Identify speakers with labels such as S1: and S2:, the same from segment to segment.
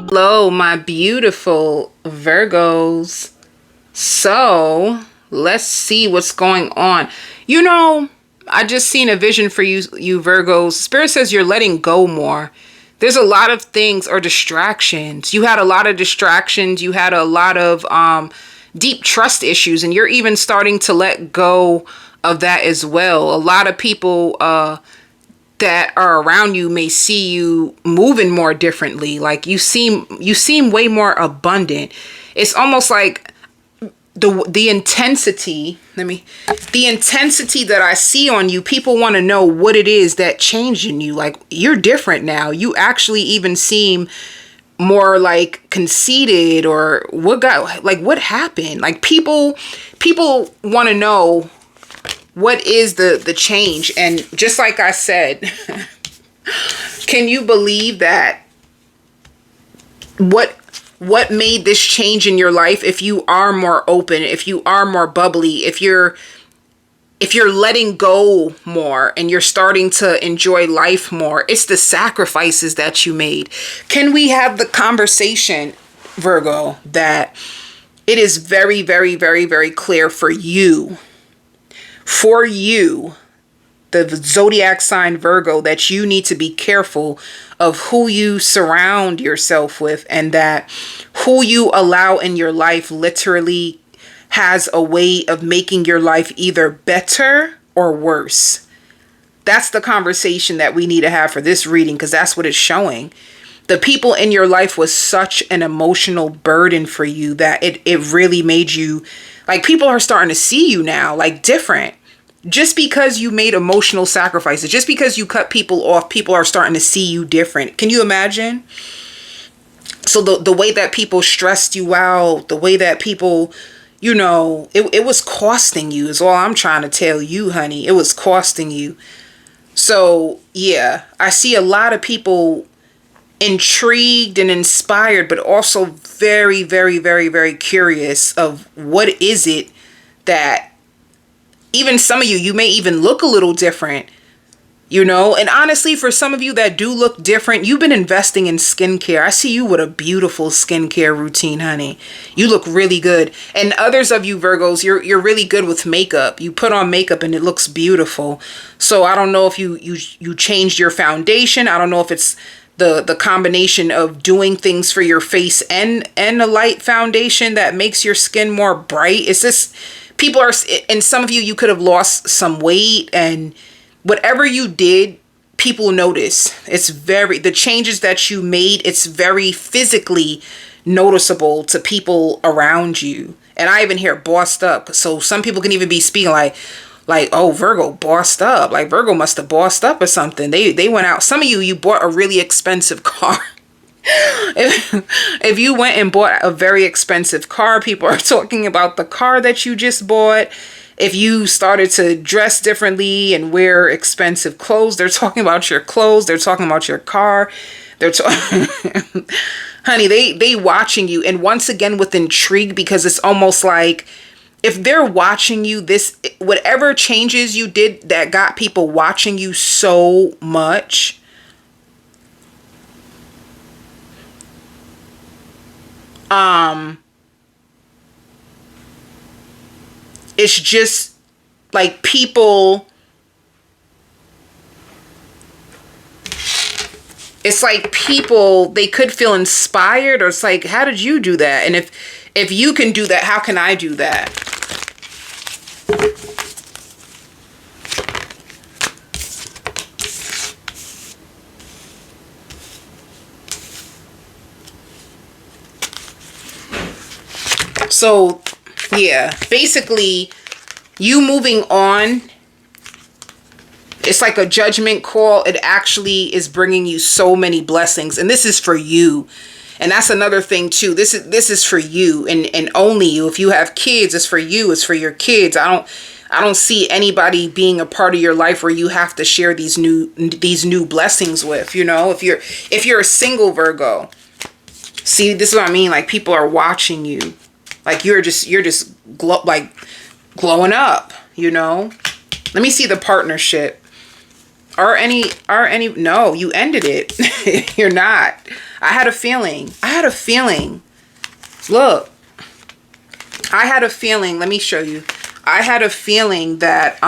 S1: Hello, my beautiful Virgos. So let's see what's going on. You know, I just seen a vision for you Virgos. Spirit says you're letting go more. There's a lot of things or distractions. You had a lot of distractions. You had a lot of deep trust issues, and you're even starting to let go of that as well. A lot of people that are around you may see you moving more differently. Like you seem way more abundant. It's almost like the intensity, the intensity that I see on you, people want to know what it is that changed in you. Like, you're different now. You actually even seem more like conceited, or what happened? Like, people want to know what is the change. And just like I said, can you believe that what made this change in your life? If you are more open, if you are more bubbly, if you're letting go more and you're starting to enjoy life more, it's the sacrifices that you made. Can we have the conversation, Virgo, that it is very, very, very, very clear for you, the zodiac sign Virgo, that you need to be careful of who you surround yourself with, and that who you allow in your life literally has a way of making your life either better or worse. That's the conversation that we need to have for this reading, because that's what it's showing. The people in your life was such an emotional burden for you that it really made you, like, people are starting to see you now like different. Just because you made emotional sacrifices, just because you cut people off, people are starting to see you different. Can you imagine? So the way that people stressed you out, the way that people, it was costing you, is all I'm trying to tell you, honey. It was costing you. So yeah, I see a lot of people intrigued and inspired, but also very, very, very, very curious of what is it that, even some of you may even look a little different, and honestly, for some of you that do look different, you've been investing in skincare. I see you with a beautiful skincare routine, honey. You look really good. And others of you Virgos, you're really good with makeup. You put on makeup and it looks beautiful. So I don't know if you changed your foundation. I don't know if it's the combination of doing things for your face and a light foundation that makes your skin more bright. It's just, people are, and some of you could have lost some weight, and whatever you did, people notice. The changes that you made, it's very physically noticeable to people around you. And I even hear bossed up. So some people can even be speaking like, oh, Virgo bossed up. Like, Virgo must have bossed up or something. They went out. Some of you bought a really expensive car. If you went and bought a very expensive car, people are talking about the car that you just bought. If you started to dress differently and wear expensive clothes, they're talking about your clothes. They're talking about your car. Honey, they watching you. And once again, with intrigue, because it's almost like, if they're watching you, whatever changes you did that got people watching you so much, it's just like people, they could feel inspired, or it's like, how did you do that? And if you can do that, how can I do that? So yeah, basically you moving on, it's like a judgment call. It actually is bringing you so many blessings, and this is for you. And that's another thing too. This is for you, and only you. If you have kids, it's for you. It's for your kids. I don't see anybody being a part of your life where you have to share these new blessings with. If you're a single Virgo, see, this is what I mean. Like, people are watching you. Like, you're just glowing up. Let me see the partnership. No, you ended it. You're not. I had a feeling. Look, I had a feeling. Let me show you. I had a feeling that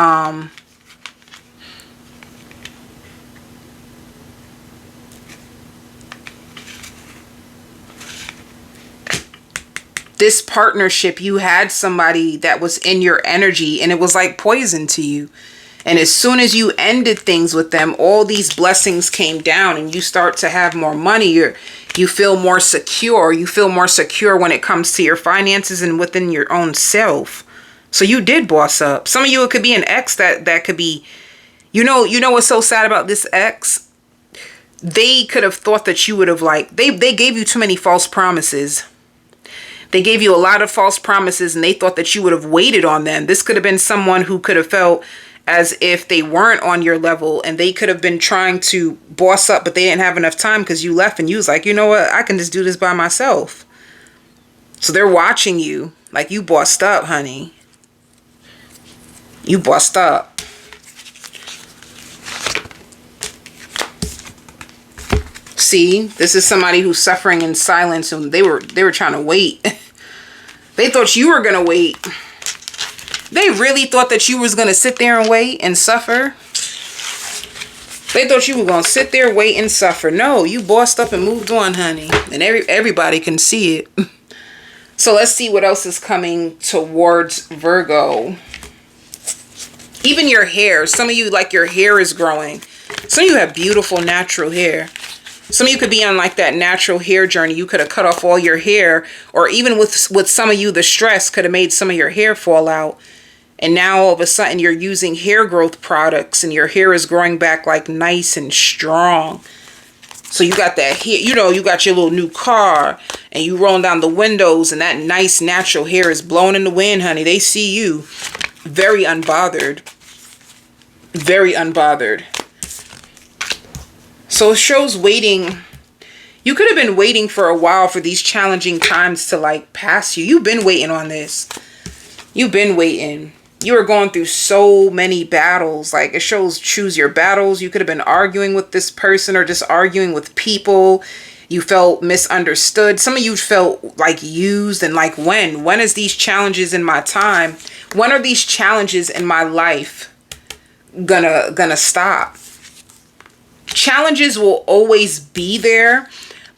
S1: this partnership, you had somebody that was in your energy and it was like poison to you. And as soon as you ended things with them, all these blessings came down and you start to have more money. You feel more secure. You feel more secure when it comes to your finances and within your own self. So you did boss up. Some of you, it could be an ex that could be, you know what's so sad about this ex? They could have thought that you would have they gave you too many false promises. They gave you a lot of false promises and they thought that you would have waited on them. This could have been someone who could have felt as if they weren't on your level and they could have been trying to boss up, but they didn't have enough time because you left and you was like, you know what? I can just do this by myself. So they're watching you like you bossed up, honey. You bossed up. See, this is somebody who's suffering in silence and they were trying to wait. They thought you were going to wait. They really thought that you was going to sit there and wait and suffer. They thought you were going to sit there, wait and suffer. No, you bossed up and moved on, honey. And everybody can see it. So let's see what else is coming towards Virgo. Even your hair. Some of you, like, your hair is growing. Some of you have beautiful natural hair. Some of you could be on like that natural hair journey. You could have cut off all your hair. Or even with some of you, the stress could have made some of your hair fall out. And now all of a sudden you're using hair growth products and your hair is growing back like nice and strong. So you got that hair, you got your little new car and you rolling down the windows and that nice natural hair is blowing in the wind, honey. They see you very unbothered. Very unbothered. So it shows waiting. You could have been waiting for a while for these challenging times to like pass you. You've been waiting on this. You've been waiting. You were going through so many battles. Like it shows choose your battles. You could have been arguing with this person or just arguing with people. You felt misunderstood. Some of you felt like used and like when is these challenges in my time? When are these challenges in my life gonna stop? Challenges will always be there,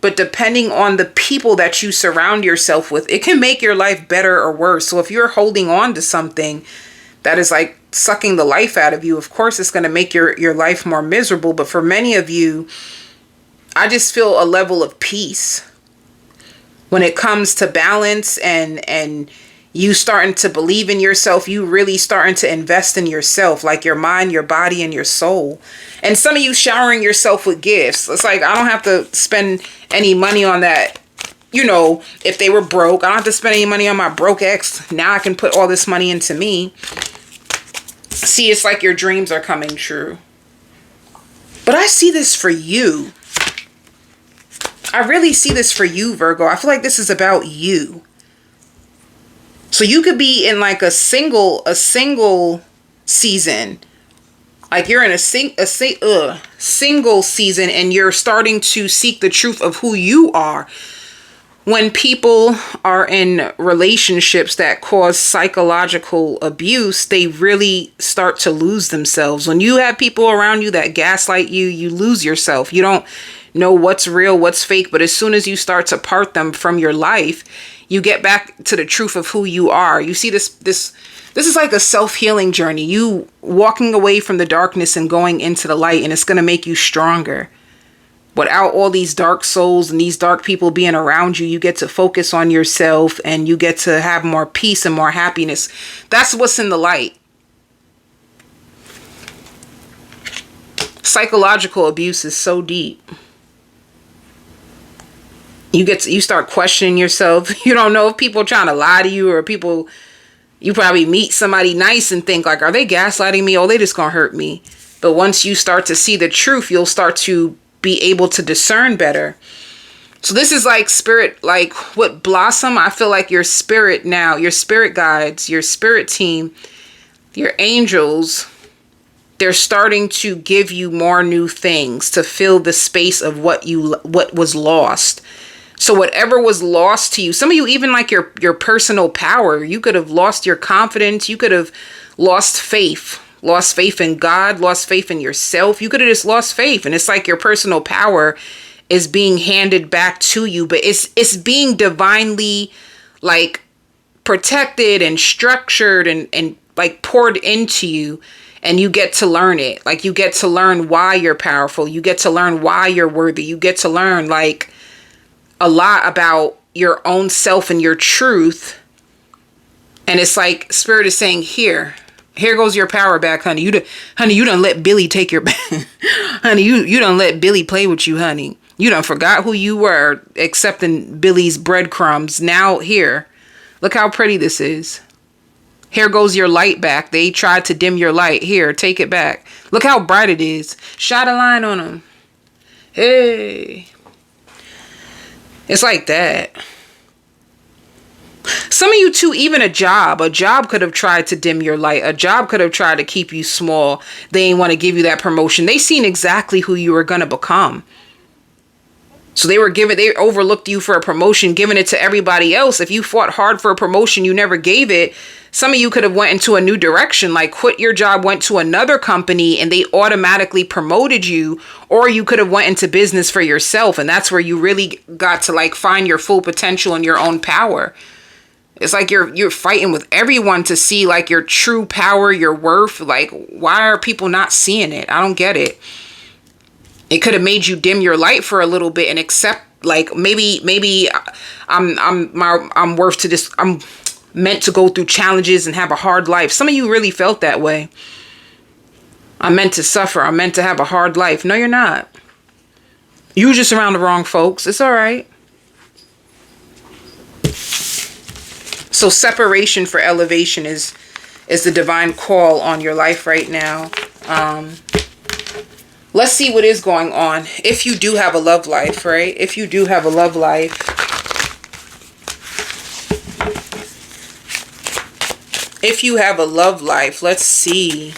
S1: but depending on the people that you surround yourself with, it can make your life better or worse. So if you're holding on to something that is like sucking the life out of you, of course it's going to make your life more miserable. But for many of you, I just feel a level of peace when it comes to balance and you starting to believe in yourself. You really starting to invest in yourself, like your mind, your body, and your soul. And some of you showering yourself with gifts. It's like, I don't have to spend any money on that. If they were broke, I don't have to spend any money on my broke ex. Now I can put all this money into me. See, it's like your dreams are coming true. But I see this for you. I really see this for you, Virgo. I feel like this is about you. So you could be in like a single season. Like you're in a single season and you're starting to seek the truth of who you are. When people are in relationships that cause psychological abuse, they really start to lose themselves. When you have people around you that gaslight you, you lose yourself. You don't know what's real, what's fake. But as soon as you start to part them from your life, you get back to the truth of who you are. You see, this is like a self-healing journey. You walking away from the darkness and going into the light, and it's going to make you stronger. Without all these dark souls and these dark people being around you, you get to focus on yourself and you get to have more peace and more happiness. That's what's in the light. Psychological abuse is so deep. You start questioning yourself. You don't know if people are trying to lie to you or you probably meet somebody nice and think like, are they gaslighting me? Oh, they just gonna hurt me. But once you start to see the truth, you'll start to be able to discern better. So this is like spirit, like what Blossom, I feel like your spirit now, your spirit guides, your spirit team, your angels, they're starting to give you more new things to fill the space of what was lost. So whatever was lost to you, some of you, even like your personal power, you could have lost your confidence. You could have lost faith in God, lost faith in yourself. You could have just lost faith. And it's like your personal power is being handed back to you, but it's being divinely like protected and structured and like poured into you. And you get to learn it. Like you get to learn why you're powerful. You get to learn why you're worthy. You get to learn like a lot about your own self and your truth. And it's like Spirit is saying, here goes your power back, honey. You done let Billy take your honey, you done let Billy play with you, honey. You done forgot who you were, accepting Billy's breadcrumbs. Now here, look how pretty this is. Here goes your light back. They tried to dim your light. Here, take it back. Look how bright it is. Shot a line on them. Hey. It's like that. Some of you too, even a job could have tried to dim your light. A job could have tried to keep you small. They ain't want to give you that promotion. They seen exactly who you were going to become. So they overlooked you for a promotion, giving it to everybody else. If you fought hard for a promotion, you never gave it. Some of you could have went into a new direction, like quit your job, went to another company, and they automatically promoted you. Or you could have went into business for yourself, and that's where you really got to like find your full potential and your own power. It's like you're fighting with everyone to see like your true power, your worth. Like, why are people not seeing it? I don't get it. It could have made you dim your light for a little bit and accept like maybe I'm worth to this. I'm meant to go through challenges and have a hard life. Some of you really felt that way. I'm meant to suffer. I'm meant to have a hard life. No, you're not. You just around the wrong folks. It's all right. So separation for elevation is the divine call on your life right now. Let's see what is going on. If you do have a love life, right? If you do have a love life. If you have a love life, let's see.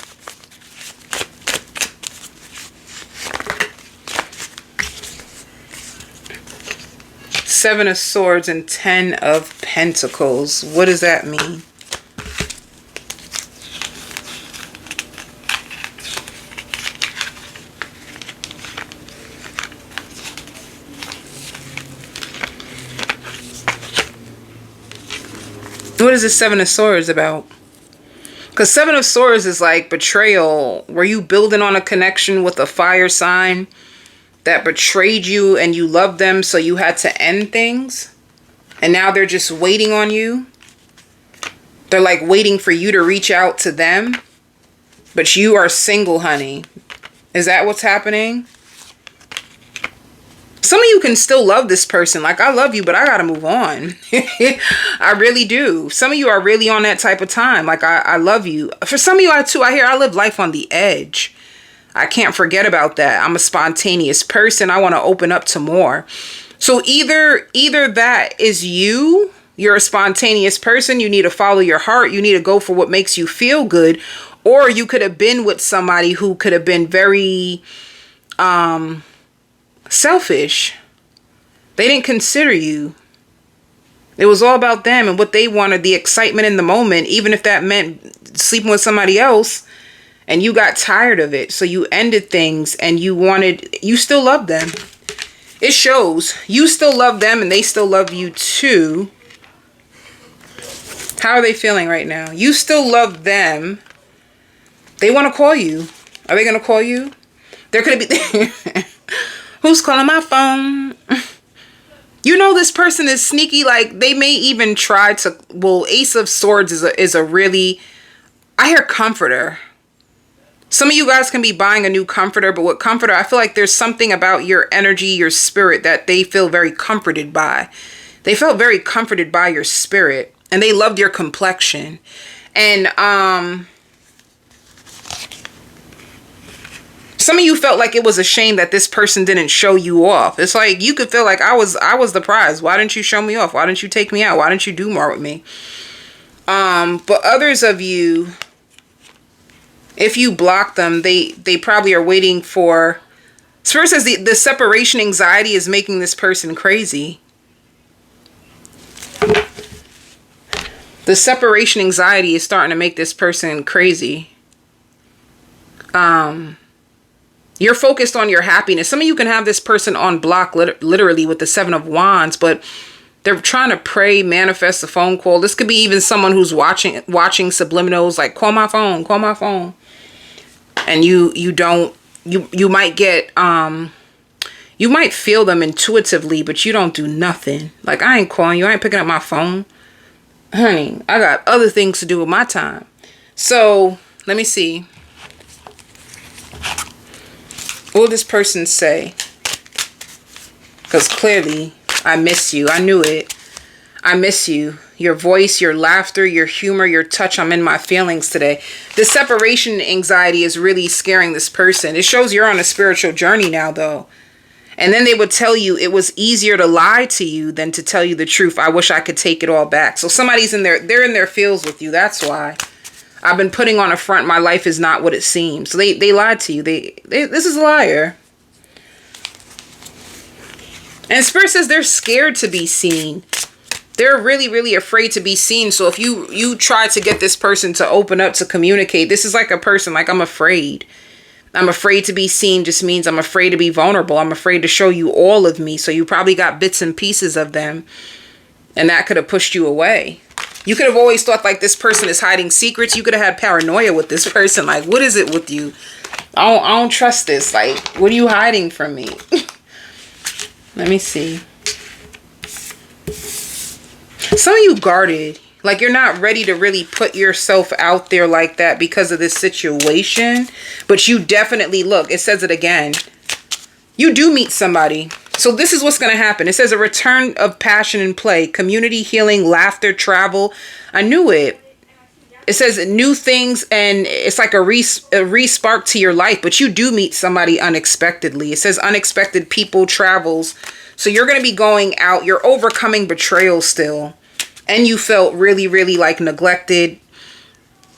S1: Seven of Swords and 10 of Pentacles. What does that mean? What is the Seven of Swords about? Because Seven of Swords is like betrayal. Were you building on a connection with a fire sign that betrayed you and you loved them, so you had to end things? And now they're just waiting on you. They're like waiting for you to reach out to them. But you are single, honey. Is that what's happening? Some of you can still love this person. Like, I love you, but I gotta move on. I really do. Some of you are really on that type of time. Like, I love you. For some of you, I live life on the edge. I can't forget about that. I'm a spontaneous person. I want to open up to more. So either that is you're a spontaneous person. You need to follow your heart. You need to go for what makes you feel good. Or you could have been with somebody who could have been very, selfish. They didn't consider you. It was all about them and what they wanted, the excitement in the moment, even if that meant sleeping with somebody else, and you got tired of it. So you ended things and you still love them. It shows. You still love them and they still love you too. How are they feeling right now? You still love them. They want to call you. Are they going to call you? There could be... Who's calling my phone? You know this person is sneaky. Like, they may even try to... Well, Ace of Swords is a really... I hear comforter. Some of you guys can be buying a new comforter, but with comforter, I feel like there's something about your energy, your spirit, that they feel very comforted by. They felt very comforted by your spirit, and they loved your complexion. And some of you felt like it was a shame that this person didn't show you off. It's like you could feel like I was the prize. Why didn't you show me off? Why didn't you take me out? Why didn't you do more with me? But others of you, If you block them, they probably are waiting for... Spirit says the separation anxiety is making this person crazy. The separation anxiety is starting to make this person crazy. You're focused on your happiness. Some of you can have this person on block literally with the 7 of Wands, but they're trying to pray, manifest a phone call. This could be even someone who's watching subliminals, like, call my phone, call my phone. And you might get, you might feel them intuitively, but you don't do nothing. Like, I ain't calling you. I ain't picking up my phone. Honey, I got other things to do with my time. So, let me see. What will this person say? Because clearly, I miss you. I knew it. I miss you. Your voice, your laughter, your humor, your touch. I'm in my feelings today. The separation anxiety is really scaring this person. It shows you're on a spiritual journey now, though. And then they would tell you it was easier to lie to you than to tell you the truth. I wish I could take it all back. So somebody's in there. They're in their feels with you. That's why. I've been putting on a front. My life is not what it seems. So they lied to you. This is a liar. And Spirit says they're scared to be seen. They're really, really afraid to be seen. So if you try to get this person to open up, to communicate, this is like a person like, I'm afraid. I'm afraid to be seen just means I'm afraid to be vulnerable. I'm afraid to show you all of me. So you probably got bits and pieces of them. And that could have pushed you away. You could have always thought like this person is hiding secrets. You could have had paranoia with this person. Like, what is it with you? I don't trust this. Like, what are you hiding from me? Let me see. Some of you guarded. Like, you're not ready to really put yourself out there like that because of this situation. But you definitely, look, it says it again. You do meet somebody. So this is what's going to happen. It says a return of passion and play, community healing, laughter, travel. I knew it. It says new things, and it's like a re-spark to your life. But you do meet somebody unexpectedly. It says unexpected people, travels. So you're going to be going out. You're overcoming betrayal still. And you felt really, really like neglected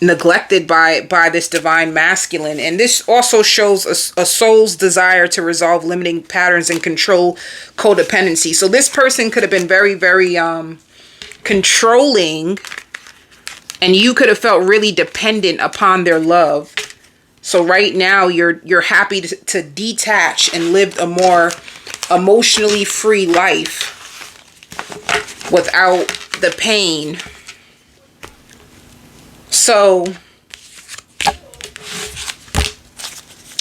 S1: by this divine masculine. And this also shows a soul's desire to resolve limiting patterns and control codependency. So this person could have been very, very controlling, and you could have felt really dependent upon their love. So right now you're happy to detach and live a more emotionally free life without the pain. So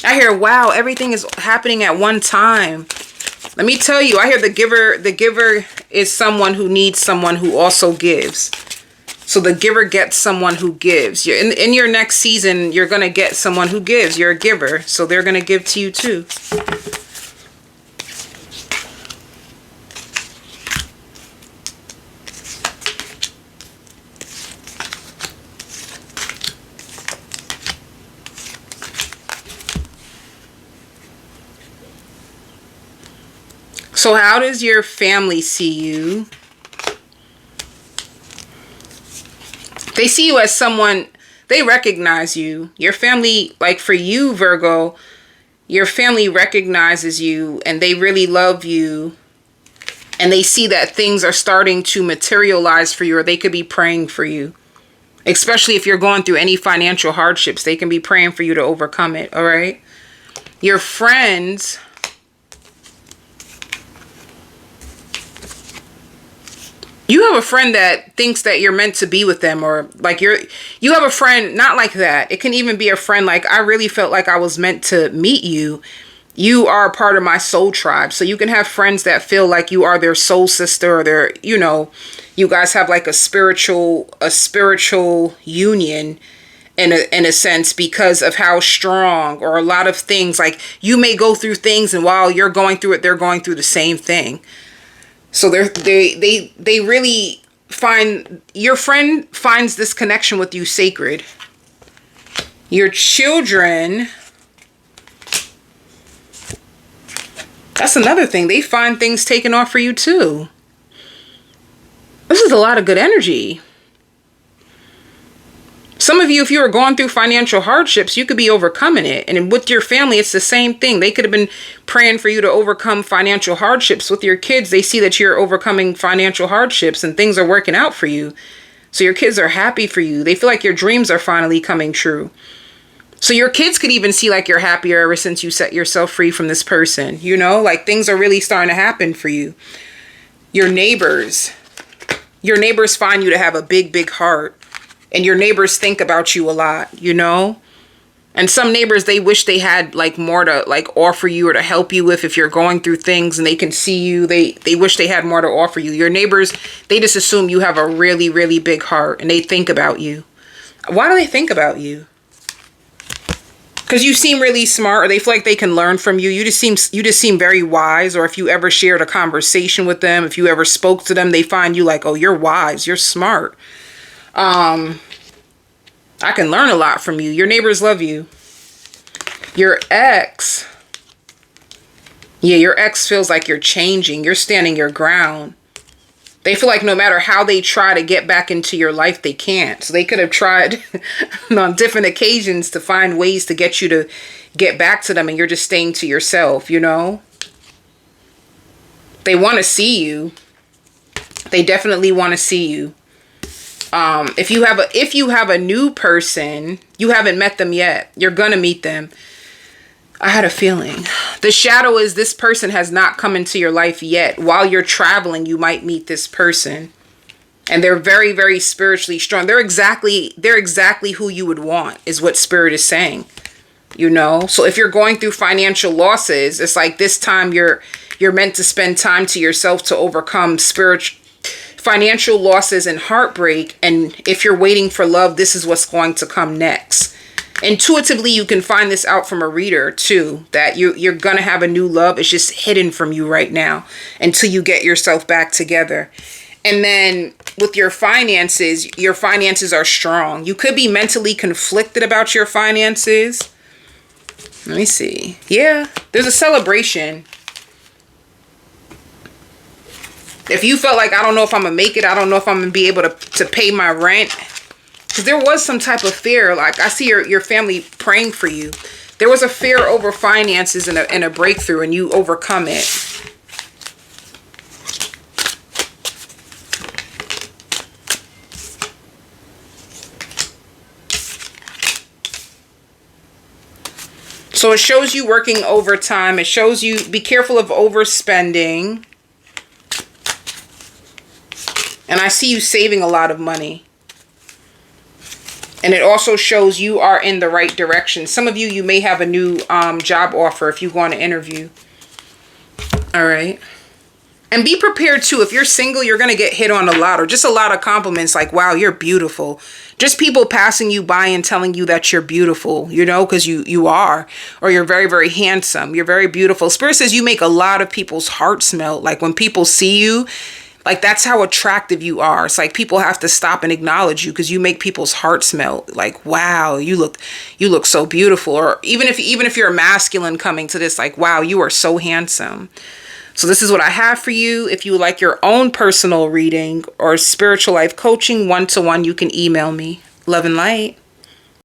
S1: I hear, wow, everything is happening at one time. Let me tell you, I hear the giver is someone who needs someone who also gives. So the giver gets someone who gives. You're in your next season, you're going to get someone who gives. You're a giver, so they're going to give to you too. So how does your family see you? They see you as someone, they recognize you. Your family, like for you, Virgo, your family recognizes you and they really love you. And they see that things are starting to materialize for you, or they could be praying for you. Especially if you're going through any financial hardships, they can be praying for you to overcome it, all right? Your friends... You have a friend that thinks that you're meant to be with them, or like you have a friend, not like that. It can even be a friend like, I really felt like I was meant to meet you. You are a part of my soul tribe. So you can have friends that feel like you are their soul sister, or their, you know, you guys have like a spiritual union in a sense, because of how strong, or a lot of things, like you may go through things and while you're going through it, they're going through the same thing. So they really find, your friend finds this connection with you sacred. Your children, that's another thing. They find things taken off for you too. This is a lot of good energy. Some of you, if you are going through financial hardships, you could be overcoming it. And with your family, it's the same thing. They could have been praying for you to overcome financial hardships. With your kids, they see that you're overcoming financial hardships and things are working out for you. So your kids are happy for you. They feel like your dreams are finally coming true. So your kids could even see like you're happier ever since you set yourself free from this person. You know, like things are really starting to happen for you. Your neighbors find you to have a big, big heart. And your neighbors think about you a lot, you know? And some neighbors, they wish they had like more to like offer you or to help you with if you're going through things and they can see you. They wish they had more to offer you. Your neighbors, they just assume you have a really, really big heart and they think about you. Why do they think about you? Because you seem really smart, or they feel like they can learn from you. You just seem very wise. Or if you ever shared a conversation with them, if you ever spoke to them, they find you like, oh, you're wise, you're smart. I can learn a lot from you. Your neighbors love you. Your ex. Yeah, your ex feels like you're changing. You're standing your ground. They feel like no matter how they try to get back into your life, they can't. So they could have tried on different occasions to find ways to get you to get back to them, and you're just staying to yourself, you know? They want to see you. They definitely want to see you. If you have a new person, you haven't met them yet. You're gonna meet them. I had a feeling. The shadow is this person has not come into your life yet. While you're traveling, you might meet this person. And they're very, very spiritually strong. They're exactly who you would want, is what Spirit is saying. You know? So if you're going through financial losses, it's like this time you're meant to spend time to yourself to overcome financial losses and heartbreak. And if you're waiting for love, this is what's going to come next. Intuitively, you can find this out from a reader too, that you're going to have a new love. It's just hidden from you right now until you get yourself back together. And then with your finances are strong. You could be mentally conflicted about your finances. Let me see. Yeah, there's a celebration. If you felt like, I don't know if I'm going to make it, I don't know if I'm going to be able to pay my rent. Because there was some type of fear. Like, I see your family praying for you. There was a fear over finances and a breakthrough, and you overcome it. So it shows you working overtime. It shows you be careful of overspending. And I see you saving a lot of money. And it also shows you are in the right direction. Some of you may have a new job offer if you go on an interview. All right. And be prepared too. If you're single, you're going to get hit on a lot, or just a lot of compliments like, wow, you're beautiful. Just people passing you by and telling you that you're beautiful, you know, because you are. Or you're very, very handsome. You're very beautiful. Spirit says you make a lot of people's hearts melt. Like when people see you, like that's how attractive you are. It's like people have to stop and acknowledge you because you make people's hearts melt. Like, wow, you look so beautiful. Or even if you're a masculine coming to this, like, wow, you are so handsome. So this is what I have for you. If you would like your own personal reading or spiritual life coaching 1-to-1, you can email me. Love and light.